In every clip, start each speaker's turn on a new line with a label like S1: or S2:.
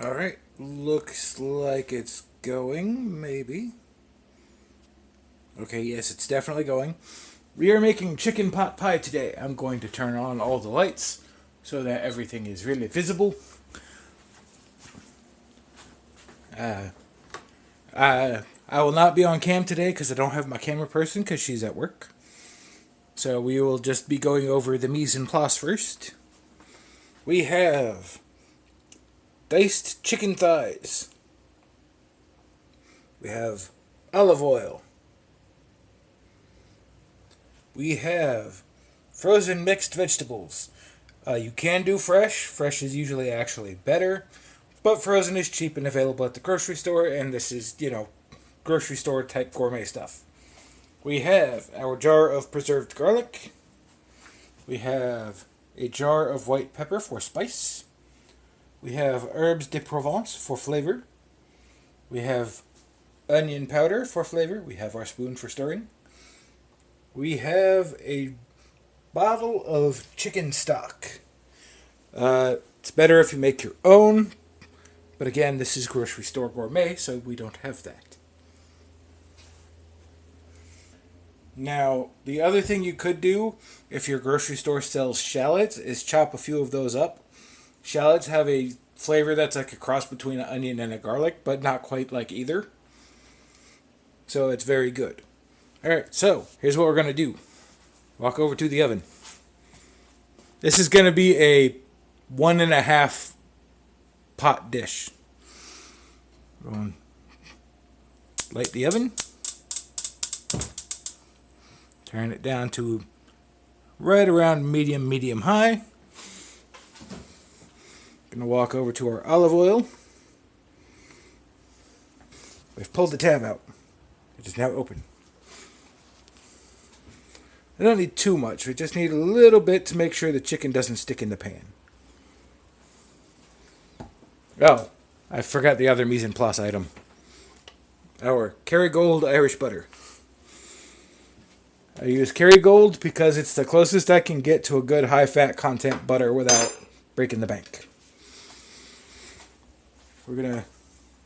S1: Alright, looks like it's going, maybe. Okay, yes, it's definitely going. We are making chicken pot pie today. I'm going to turn on all the lights so that everything is really visible. Uh, I will not be on cam today because I don't have my camera person because she's at work. So we will just be going over the mise en place first. We have diced chicken thighs. We have olive oil. We have frozen mixed vegetables. You can do fresh. Fresh is usually actually better. But frozen is cheap and available at the grocery store, and this is, grocery store type gourmet stuff. We have our jar of preserved garlic. We have a jar of white pepper for spice. We have herbes de Provence for flavor. We have onion powder for flavor. We have our spoon for stirring. We have a bottle of chicken stock. It's better if you make your own, but again, this is grocery store gourmet, so we don't have that. Now, the other thing you could do if your grocery store sells shallots is chop a few of those up. Shallots have a flavor that's like a cross between an onion and a garlic, but not quite like either. So it's very good. Alright, so here's what we're going to do. Walk over to the oven. This is going to be a 1.5 pot dish. Light the oven. Turn it down to right around medium high. Gonna walk over to our olive oil. We've pulled the tab out. It is now open. I don't need too much. We just need a little bit to make sure the chicken doesn't stick in the pan. Oh, I forgot the other mise en place item. Our Kerrygold Irish butter. I use Kerrygold because it's the closest I can get to a good high fat content butter without breaking the bank. We're going to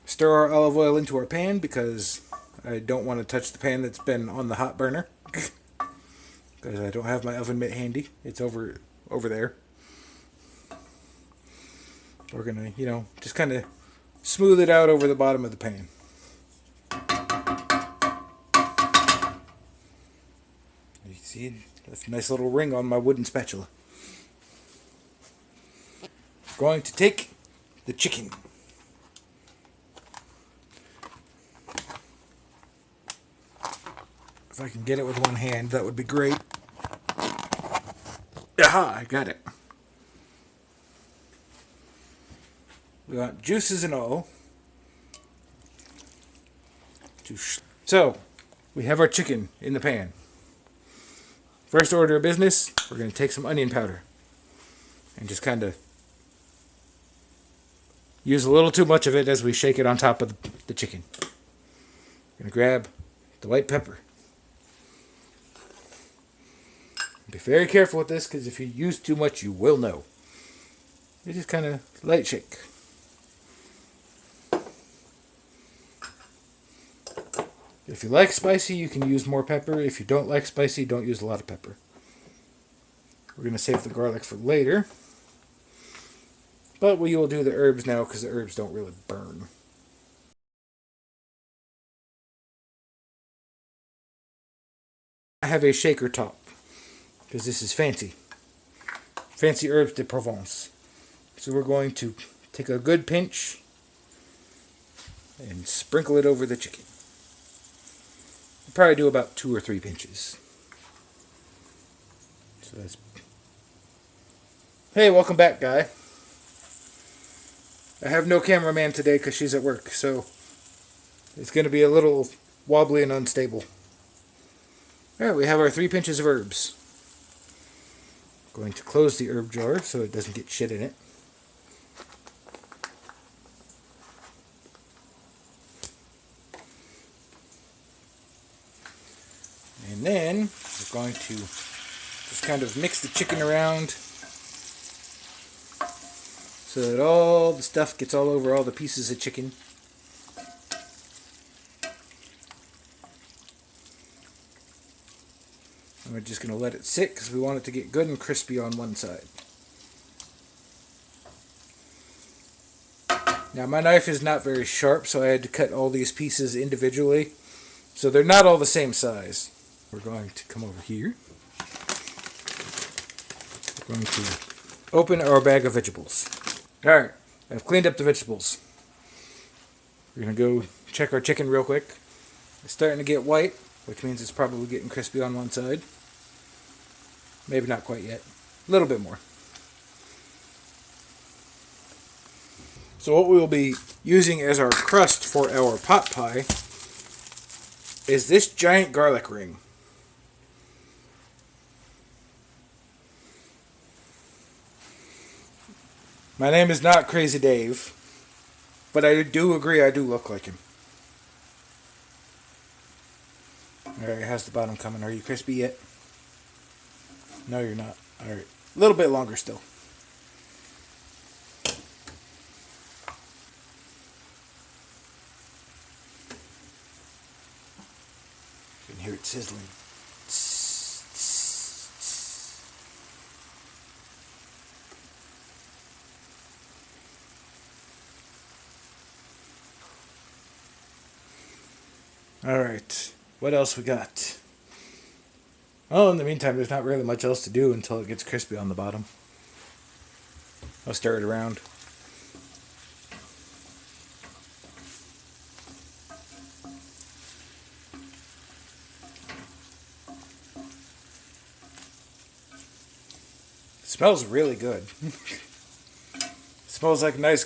S1: stir our olive oil into our pan because I don't want to touch the pan that's been on the hot burner. Because I don't have my oven mitt handy. It's over there. We're going to, just kind of smooth it out over the bottom of the pan. You see, that's a nice little ring on my wooden spatula. Going to take the chicken. If I can get it with one hand, that would be great. Aha, I got it. We want juices and all. So, we have our chicken in the pan. First order of business, we're going to take some onion powder. And just kind of use a little too much of it as we shake it on top of the chicken. We're going to grab the white pepper. Be very careful with this because if you use too much, you will know. You just kind of light shake. If you like spicy, you can use more pepper. If you don't like spicy, don't use a lot of pepper. We're going to save the garlic for later. But we will do the herbs now because the herbs don't really burn. I have a shaker top because this is fancy. Fancy herbes de Provence. So we're going to take a good pinch and sprinkle it over the chicken. We'll probably do about 2 or 3 pinches. So that's... Hey, welcome back, guy. I have no cameraman today because she's at work, so it's going to be a little wobbly and unstable. Alright, we have our 3 pinches of herbs. Going to close the herb jar so it doesn't get shit in it. And then we're going to just kind of mix the chicken around so that all the stuff gets all over all the pieces of chicken. And we're just going to let it sit because we want it to get good and crispy on one side. Now my knife is not very sharp, so I had to cut all these pieces individually. So they're not all the same size. We're going to come over here. We're going to open our bag of vegetables. Alright, I've cleaned up the vegetables. We're going to go check our chicken real quick. It's starting to get white, which means it's probably getting crispy on one side. Maybe not quite yet. A little bit more. So what we will be using as our crust for our pot pie is this giant garlic ring. My name is not Crazy Dave, but I do agree I do look like him. Alright, how's the bottom coming? Are you crispy yet? No, you're not. Alright, a little bit longer still. You can hear it sizzling. Alright, what else we got? Oh, in the meantime, there's not really much else to do until it gets crispy on the bottom. I'll stir it around. It smells really good. It smells like a nice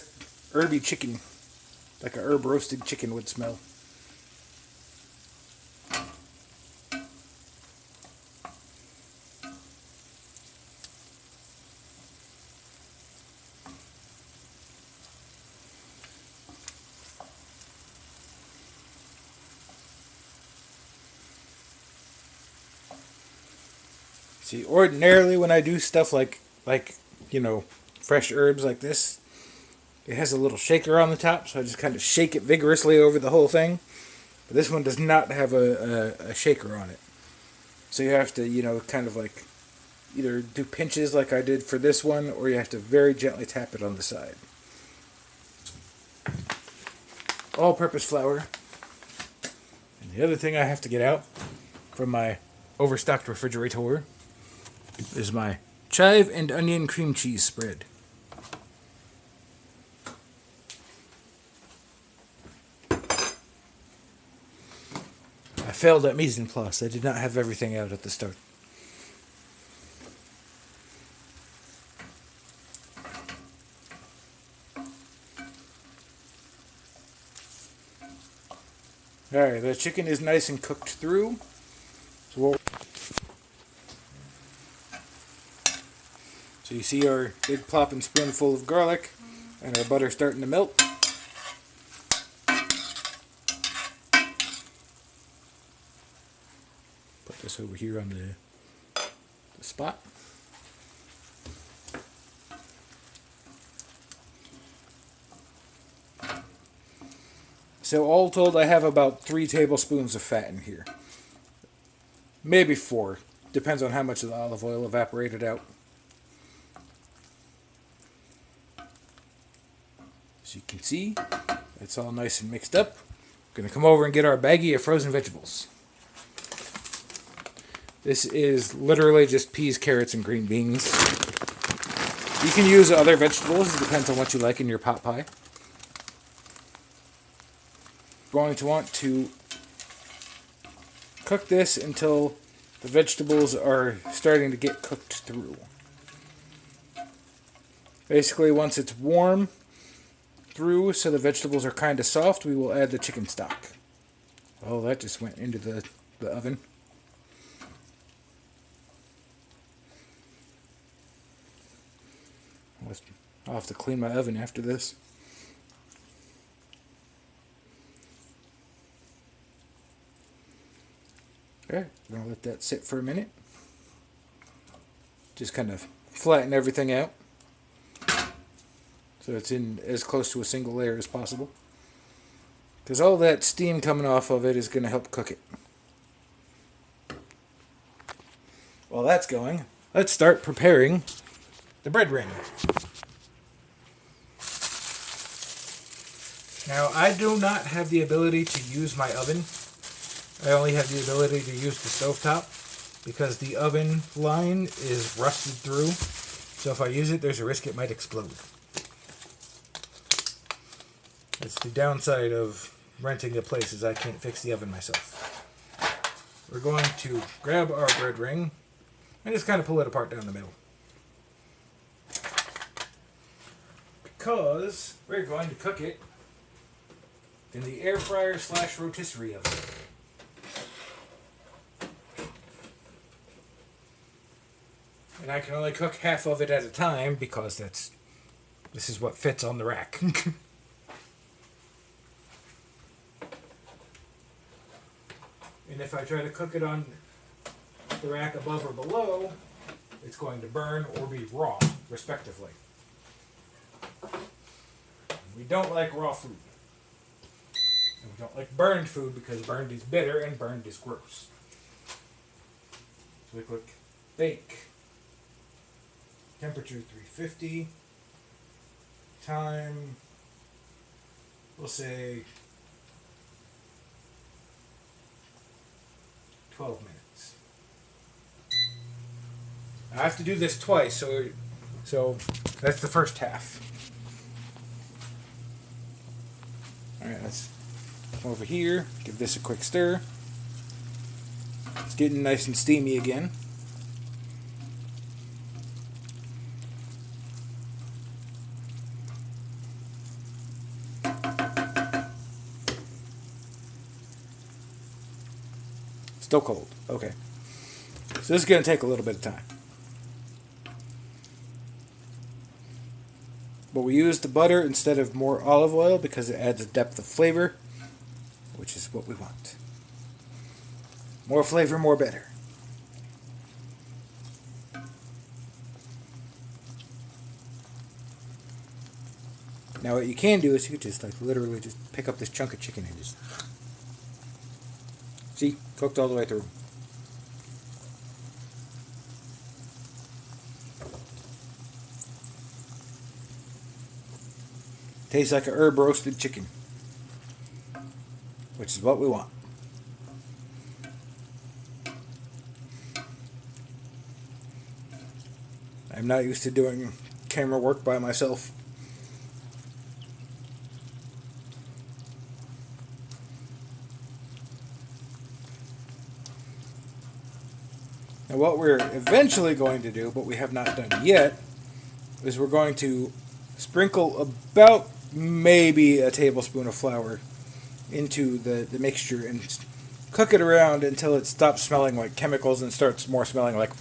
S1: herby chicken, like a herb roasted chicken would smell. See, ordinarily when I do stuff like fresh herbs like this, it has a little shaker on the top, so I just kind of shake it vigorously over the whole thing. But this one does not have a shaker on it. So you have to, kind of like either do pinches like I did for this one, or you have to very gently tap it on the side. All-purpose flour. And the other thing I have to get out from my overstocked refrigerator is my chive and onion cream cheese spread. I failed at mise en place. I did not have everything out at the start. Alright, the chicken is nice and cooked through. So you see our big plopping spoonful of garlic and our butter starting to melt. Put this over here on the spot. So all told, I have about 3 tablespoons of fat in here. Maybe 4. Depends on how much of the olive oil evaporated out. As you can see, it's all nice and mixed up. We're going to come over and get our baggie of frozen vegetables. This is literally just peas, carrots, and green beans. You can use other vegetables. It depends on what you like in your pot pie. You're going to want to cook this until the vegetables are starting to get cooked through. Basically, once it's warm through so the vegetables are kind of soft, we will add the chicken stock. Oh, that just went into the oven. I'll have to clean my oven after this. Okay, we're going to let that sit for a minute. Just kind of flatten everything out. so it's in as close to a single layer as possible. Because all that steam coming off of it is going to help cook it. While that's going, let's start preparing the bread ring. Now, I do not have the ability to use my oven. I only have the ability to use the stovetop because the oven line is rusted through. So if I use it, there's a risk it might explode. It's the downside of renting a place is I can't fix the oven myself. We're going to grab our bread ring and just kind of pull it apart down the middle. Because we're going to cook it in the air fryer / rotisserie oven. And I can only cook half of it at a time because this is what fits on the rack. And if I try to cook it on the rack above or below, it's going to burn or be raw, respectively. We don't like raw food. And we don't like burned food because burned is bitter and burned is gross. So we click bake. Temperature 350. Time, we'll say 12 minutes. I have to do this twice, so that's the first half. Alright, let's come over here, give this a quick stir. It's getting nice and steamy again. Still cold. Okay. So this is going to take a little bit of time. But we use the butter instead of more olive oil because it adds a depth of flavor, which is what we want. More flavor, more better. Now what you can do is you could just literally just pick up this chunk of chicken and just... See? Cooked all the way through. Tastes like a herb roasted chicken, which is what we want. I'm not used to doing camera work by myself. Now what we're eventually going to do, but we have not done yet, is we're going to sprinkle about maybe a tablespoon of flour into the mixture and cook it around until it stops smelling like chemicals and starts more smelling like...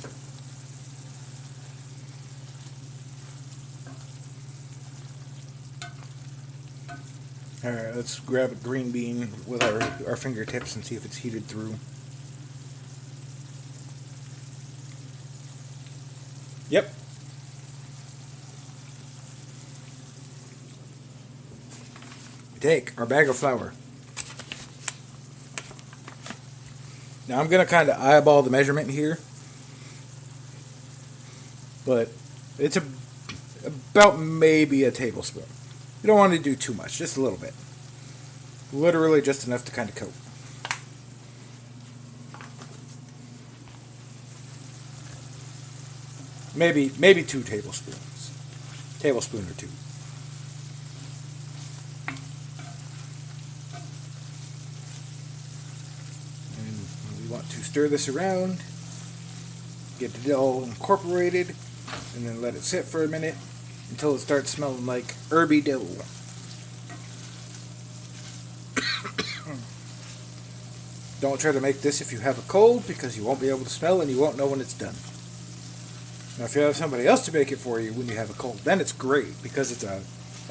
S1: Alright, let's grab a green bean with our fingertips and see if it's heated through. Yep. We take our bag of flour. Now I'm going to kind of eyeball the measurement here. But it's about maybe a tablespoon. You don't want to do too much, just a little bit. Literally just enough to kind of coat. Maybe 2 tablespoons. Tablespoon or 2. And we want to stir this around, get it all incorporated, and then let it sit for a minute until it starts smelling like herby dough. Don't try to make this if you have a cold because you won't be able to smell and you won't know when it's done. Now, if you have somebody else to make it for you when you have a cold, then it's great because it's a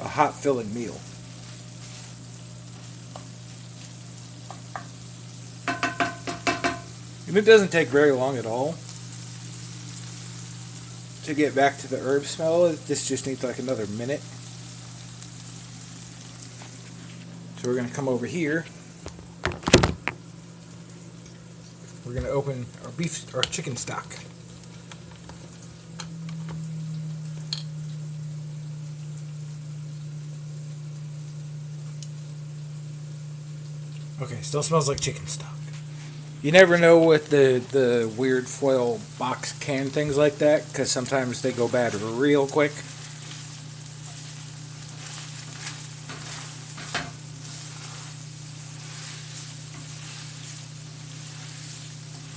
S1: hot, filling meal. And it doesn't take very long at all to get back to the herb smell. This just needs like another minute. So we're going to come over here. We're going to open our chicken stock. Okay, still smells like chicken stock. You never know with the weird foil box can things like that, because sometimes they go bad real quick.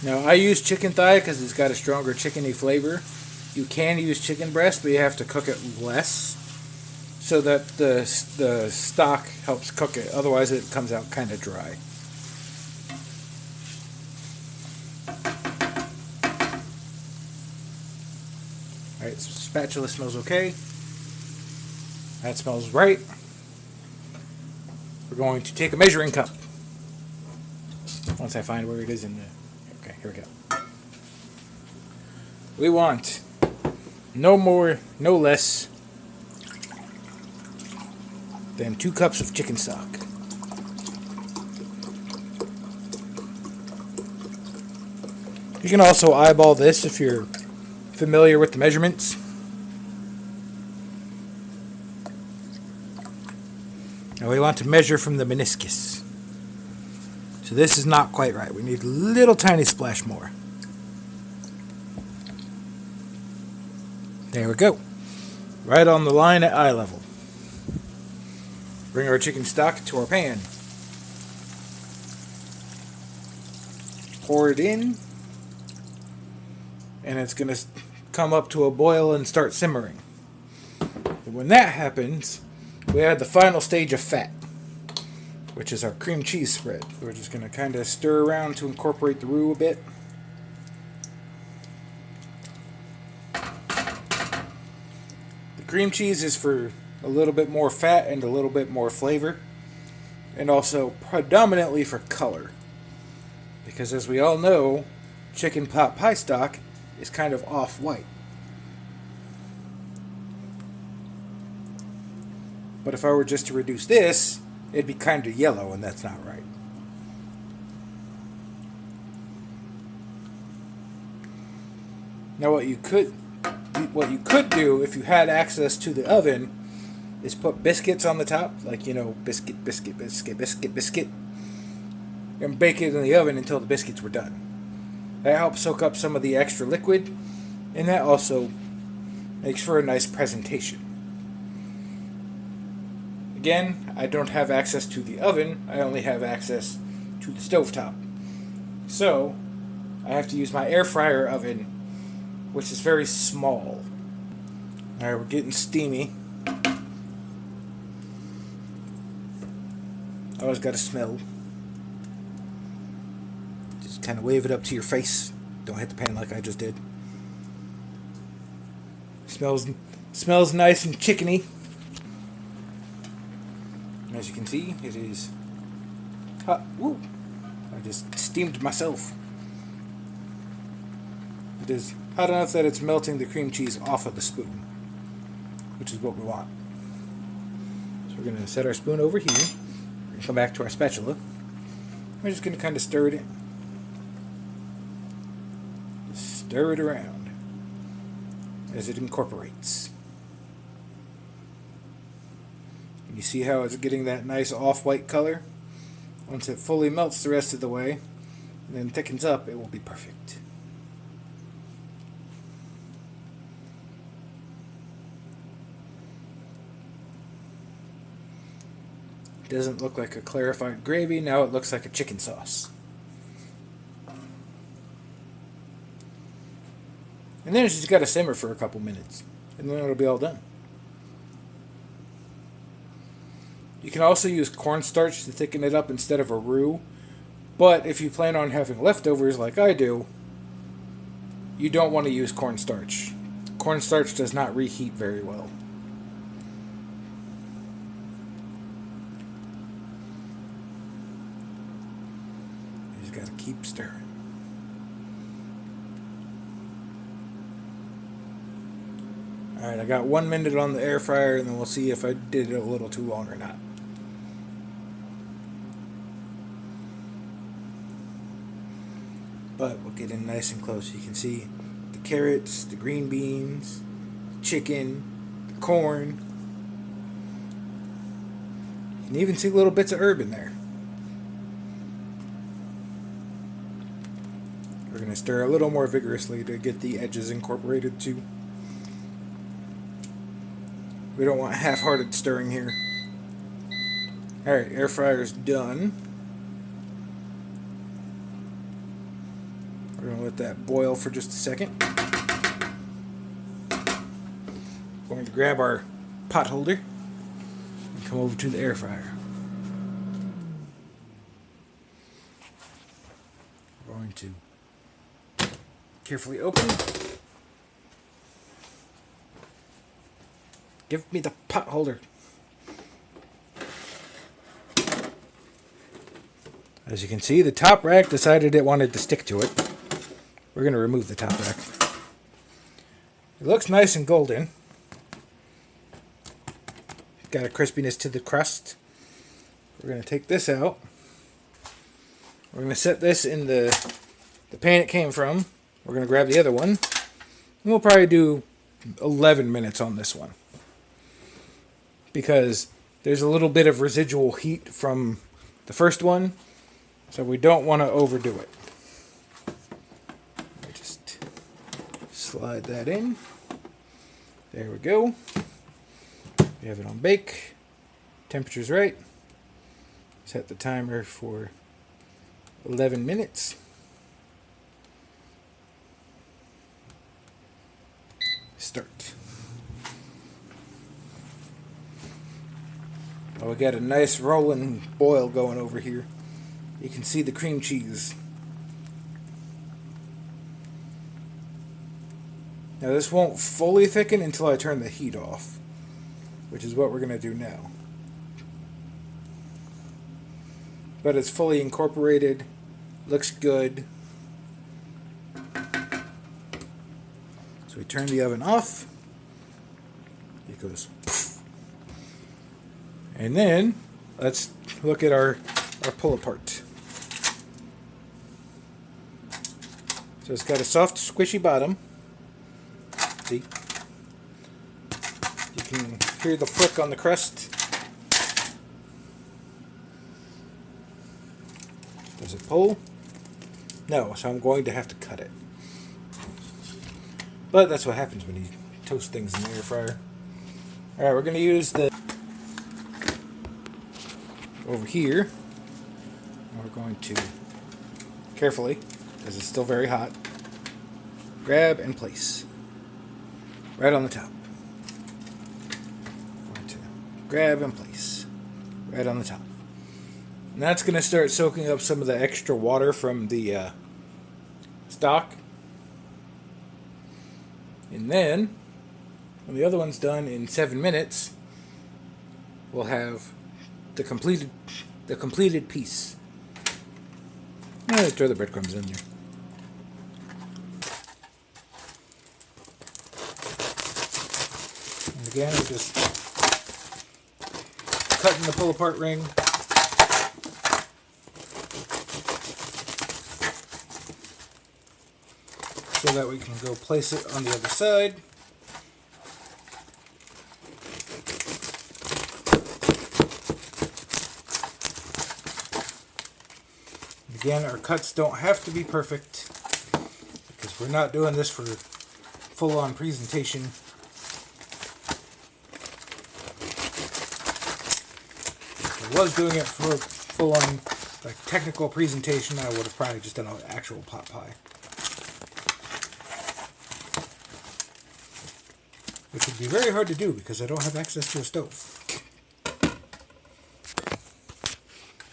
S1: Now, I use chicken thigh because it's got a stronger chickeny flavor. You can use chicken breast, but you have to cook it less so that the stock helps cook it. Otherwise, it comes out kind of dry. Alright, spatula smells okay. That smells right. We're going to take a measuring cup. Once I find where it is in the... Okay, here we go. We want no more, no less than 2 cups of chicken stock. You can also eyeball this if you're familiar with the measurements. Now we want to measure from the meniscus. So this is not quite right. We need a little tiny splash more. There we go. Right on the line at eye level. Bring our chicken stock to our pan. Pour it in. And it's going to come up to a boil and start simmering. And when that happens, we add the final stage of fat, which is our cream cheese spread. We're just going to kind of stir around to incorporate the roux a bit. The cream cheese is for a little bit more fat and a little bit more flavor, and also predominantly for color. Because as we all know, chicken pot pie stock is kind of off-white. But if I were just to reduce this, it'd be kind of yellow, and that's not right. Now what you could do if you had access to the oven is put biscuits on the top, like, you know, biscuit, and bake it in the oven until the biscuits were done. That helps soak up some of the extra liquid, and that also makes for a nice presentation. Again, I don't have access to the oven, I only have access to the stovetop. So, I have to use my air fryer oven, which is very small. Alright, we're getting steamy. Always got to smell. Just kind of wave it up to your face. Don't hit the pan like I just did. Smells nice and chickeny. As you can see, it is hot. Woo! I just steamed myself. It is hot enough that it's melting the cream cheese off of the spoon, which is what we want. So we're going to set our spoon over here. We're going to come back to our spatula. We're just going to kind of stir it in. Just stir it around as it incorporates. You see how it's getting that nice off-white color? Once it fully melts the rest of the way, and then thickens up, it will be perfect. It doesn't look like a clarified gravy, now it looks like a chicken sauce. And then it's just got to simmer for a couple minutes, and then it'll be all done. You can also use cornstarch to thicken it up instead of a roux, but if you plan on having leftovers like I do, you don't want to use cornstarch. Cornstarch does not reheat very well. You just gotta keep stirring. Alright, I got 1 minute on the air fryer, and then we'll see if I did it a little too long or not. but we'll get in nice and close. You can see the carrots, the green beans, the chicken, the corn. You can even see little bits of herb in there. We're going to stir a little more vigorously to get the edges incorporated too. We don't want half-hearted stirring here. Alright, air fryer's done. We're going to let that boil for just a second. We're going to grab our pot holder and come over to the air fryer. We're going to carefully open. Give me the pot holder. As you can see, the top rack decided it wanted to stick to it. We're going to remove the top rack. It looks nice and golden. Got a crispiness to the crust. We're going to take this out. We're going to set this in the pan it came from. We're going to grab the other one. And we'll probably do 11 minutes on this one, because there's a little bit of residual heat from the first one, so we don't want to overdo it. Just slide that in. There we go. We have it on bake. Temperature's right. Set the timer for 11 minutes. Start. Oh, we got a nice rolling boil going over here. You can see the cream cheese. Now this won't fully thicken until I turn the heat off, which is what we're going to do now. But it's fully incorporated. Looks good. So we turn the oven off. It goes poof. And then let's look at our pull apart. So it's got a soft, squishy bottom. See? You can hear the flick on the crust. Does it pull? No, so I'm going to have to cut it. But that's what happens when you toast things in the air fryer. Alright, we're going to use the over here. And we're going to carefully, because it's still very hot, grab and place. Right on the top. I'm going to grab and place. Right on the top. And that's going to start soaking up some of the extra water from the stock. And then, when the other one's done in 7 minutes, we'll have the completed piece. Throw the breadcrumbs in there. And again, we're just cutting the pull-apart ring. So that we can go place it on the other side. Again, our cuts don't have to be perfect, because we're not doing this for full-on presentation. If I was doing it for full-on like technical presentation, I would have probably just done an actual pot pie, which would be very hard to do because I don't have access to a stove.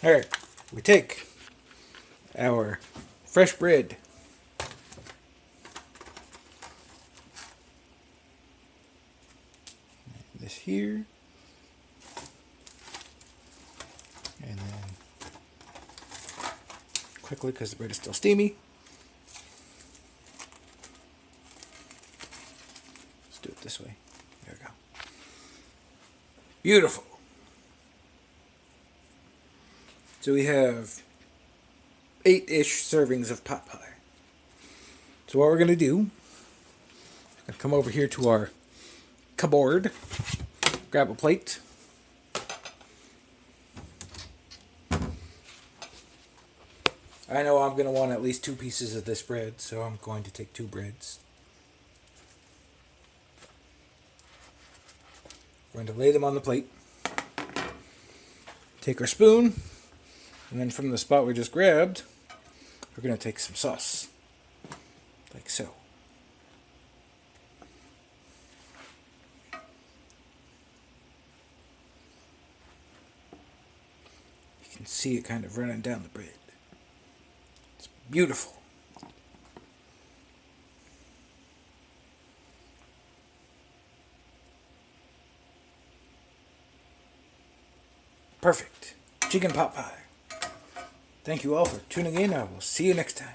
S1: Alright, we take our fresh bread, this here, and then quickly, because the bread is still steamy, let's do it this way. There we go. Beautiful. So we have 8-ish servings of pot pie. So what we're going to do, come over here to our cupboard, grab a plate. I know I'm going to want at least 2 pieces of this bread, so I'm going to take 2 breads. We're going to lay them on the plate. Take our spoon, and then from the spot we just grabbed, we're going to take some sauce, like so. You can see it kind of running down the bread. It's beautiful. Perfect. Chicken pot pie. Thank you all for tuning in. I will see you next time.